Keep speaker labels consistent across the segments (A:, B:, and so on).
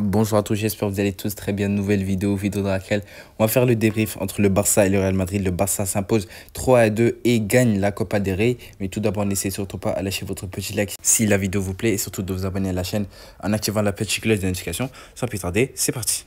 A: Bonjour à tous, j'espère que vous allez tous très bien. Nouvelle vidéo dans laquelle on va faire le débrief entre le Barça et le Real Madrid. Le Barça s'impose 3-2 et gagne la Copa del Rey. Mais tout d'abord, n'hésitez surtout pas à lâcher votre petit like si la vidéo vous plaît et surtout de vous abonner à la chaîne en activant la petite cloche de notification. Sans plus tarder, c'est parti.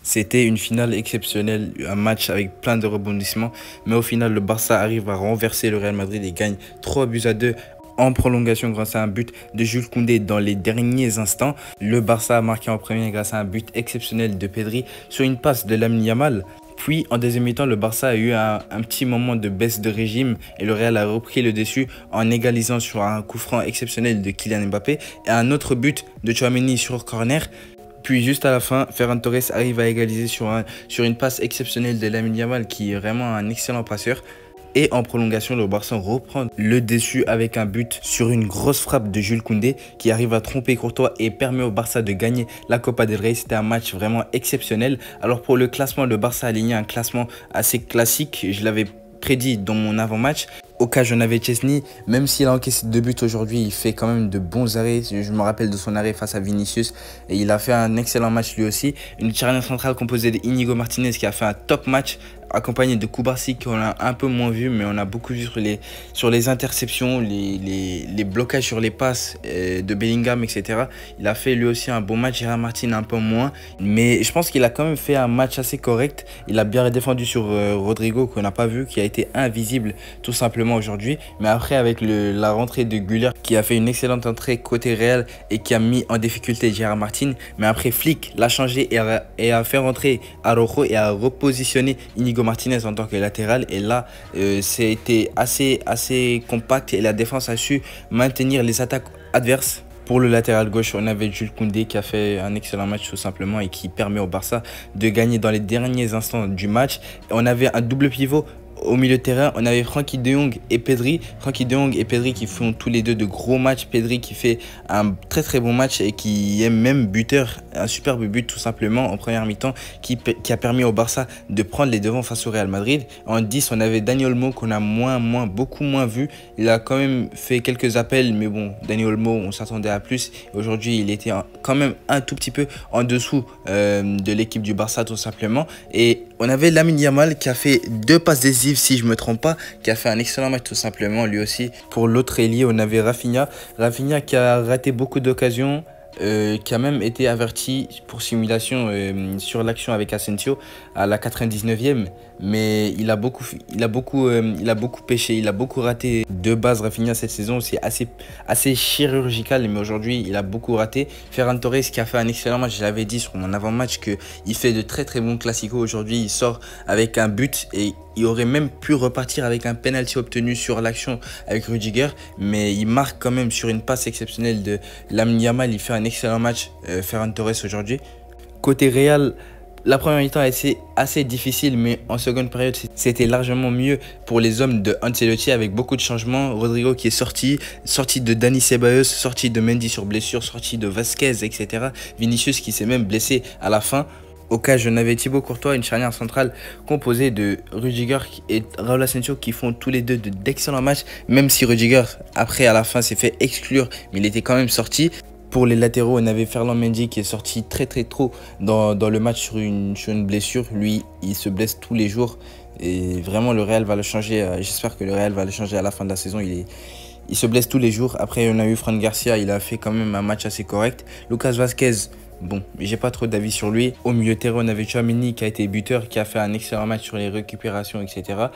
A: C'était une finale exceptionnelle, un match avec plein de rebondissements. Mais au final, le Barça arrive à renverser le Real Madrid et gagne 3-2 en prolongation grâce à un but de Jules Koundé dans les derniers instants. Le Barça a marqué en premier grâce à un but exceptionnel de Pedri sur une passe de Lamine Yamal. Puis en deuxième mi-temps, le Barça a eu un petit moment de baisse de régime et le Real a repris le dessus en égalisant sur un coup franc exceptionnel de Kylian Mbappé et un autre but de Tchouaméni sur corner. Puis juste à la fin, Ferran Torres arrive à égaliser sur une passe exceptionnelle de Lamine Yamal qui est vraiment un excellent passeur. Et en prolongation, le Barça reprend le dessus avec un but sur une grosse frappe de Jules Koundé qui arrive à tromper Courtois et permet au Barça de gagner la Copa del Rey. C'était un match vraiment exceptionnel. Alors pour le classement, le Barça a aligné un classement assez classique. Je l'avais prédit dans mon avant-match. Au cas, j'en avais Chesney, même s'il a encaissé 2 buts aujourd'hui, il fait quand même de bons arrêts. Je me rappelle de son arrêt face à Vinicius et il a fait un excellent match lui aussi. Une charnière centrale composée d'Inigo Martinez qui a fait un top match, accompagné de Kubarsi qu'on a un peu moins vu, mais on a beaucoup vu sur les interceptions, les blocages sur les passes de Bellingham, etc. Il a fait lui aussi un bon match. Gérard Martin un peu moins, mais je pense qu'il a quand même fait un match assez correct. Il a bien défendu sur Rodrigo qu'on n'a pas vu, qui a été invisible tout simplement aujourd'hui. Mais après, avec la rentrée de Güler qui a fait une excellente entrée côté Real et qui a mis en difficulté Gérard Martin. Mais après, Flick l'a changé et a fait rentrer Araujo et a repositionné Inigo Martinez en tant que latéral. Et là, c'était assez compact et la défense a su maintenir les attaques adverses. Pour le latéral gauche, on avait Jules Koundé qui a fait un excellent match tout simplement et qui permet au Barça de gagner dans les derniers instants du match. On avait un double pivot. Au milieu de terrain, on avait Frenkie de Jong et Pedri. Frenkie de Jong et Pedri qui font tous les deux de gros matchs. Pedri qui fait un très bon match et qui est même buteur. Un superbe but tout simplement en première mi-temps qui a permis au Barça de prendre les devants face au Real Madrid. En 10, on avait Dani Olmo qu'on a beaucoup moins vu. Il a quand même fait quelques appels, mais bon, Dani Olmo, on s'attendait à plus. Aujourd'hui, il était quand même un tout petit peu en dessous de l'équipe du Barça tout simplement. Et on avait Lamine Yamal qui a fait 2 passes décisives si je ne me trompe pas, qui a fait un excellent match tout simplement lui aussi. Pour l'autre ailier, on avait Rafinha qui a raté beaucoup d'occasions. Qui a même été averti pour simulation sur l'action avec Asensio à la 99e, mais il a beaucoup pêché, il a beaucoup raté. De base, Rafinha cette saison c'est assez chirurgical, mais aujourd'hui il a beaucoup raté. Ferran Torres qui a fait un excellent match, j'avais dit sur mon avant-match qu'il fait de très bons classicos. Aujourd'hui il sort avec un but et il aurait même pu repartir avec un penalty obtenu sur l'action avec Rudiger, mais il marque quand même sur une passe exceptionnelle de Lamine Yamal. Il fait un excellent match, Ferran Torres aujourd'hui. Côté Real, la première mi-temps a été assez difficile, mais en seconde période, c'était largement mieux pour les hommes de Ancelotti avec beaucoup de changements. Rodrigo qui est sorti de Dani Ceballos, sorti de Mendy sur blessure, sorti de Vasquez, etc. Vinicius qui s'est même blessé à la fin. Au cas, je n'avais Thibaut Courtois, une charnière centrale composée de Rudiger et Raúl Asensio qui font tous les deux d'excellents matchs, même si Rudiger, après, à la fin, s'est fait exclure, mais il était quand même sorti. Pour les latéraux, on avait Ferland Mendy qui est sorti très tôt dans le match sur une blessure. Lui, il se blesse tous les jours et vraiment, le Real va le changer. J'espère que le Real va le changer à la fin de la saison. Il se blesse tous les jours. Après, on a eu Fran Garcia, il a fait quand même un match assez correct. Lucas Vasquez, bon, j'ai pas trop d'avis sur lui. Au milieu de terrain, on avait Tchouaméni qui a été buteur, qui a fait un excellent match sur les récupérations, etc.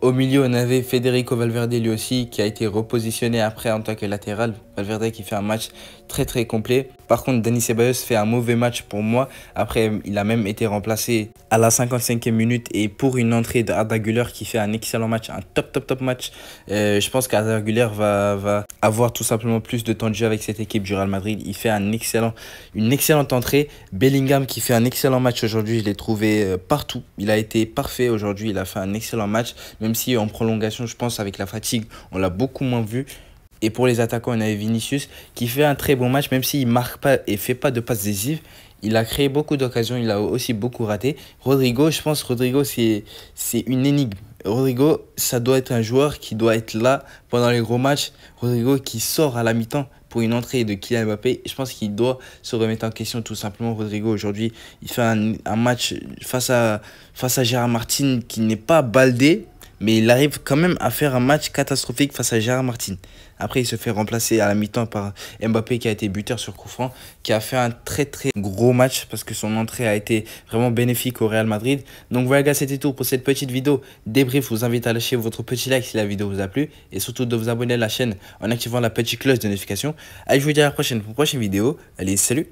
A: Au milieu, on avait Federico Valverde lui aussi qui a été repositionné après en tant que latéral. Valverde qui fait un match très complet. Par contre, Dani Ceballos fait un mauvais match pour moi. Après, il a même été remplacé à la 55e minute et pour une entrée d'Arda Güler qui fait un excellent match, un top match. Je pense qu'Arda Güler va avoir tout simplement plus de temps de jeu avec cette équipe du Real Madrid. Il fait une excellente entrée. Bellingham qui fait un excellent match aujourd'hui, je l'ai trouvé partout. Il a été parfait aujourd'hui, il a fait un excellent match. Même si en prolongation, je pense avec la fatigue, on l'a beaucoup moins vu. Et pour les attaquants, on avait Vinicius qui fait un très bon match, même s'il ne marque pas et ne fait pas de passes décisives. Il a créé beaucoup d'occasions, il a aussi beaucoup raté. Rodrigo, je pense Rodrigo, c'est une énigme. Rodrigo, ça doit être un joueur qui doit être là pendant les gros matchs. Rodrigo qui sort à la mi-temps pour une entrée de Kylian Mbappé. Je pense qu'il doit se remettre en question tout simplement. Rodrigo, aujourd'hui, il fait un match face à Gérard Martin qui n'est pas baldé, mais il arrive quand même à faire un match catastrophique face à Gérard Martin. Après, il se fait remplacer à la mi-temps par Mbappé qui a été buteur sur coup franc, qui a fait un très très gros match parce que son entrée a été vraiment bénéfique au Real Madrid. Donc voilà gars, c'était tout pour cette petite vidéo débrief. Je vous invite à lâcher votre petit like si la vidéo vous a plu et surtout de vous abonner à la chaîne en activant la petite cloche de notification. Allez, je vous dis à la prochaine pour une prochaine vidéo. Allez, salut!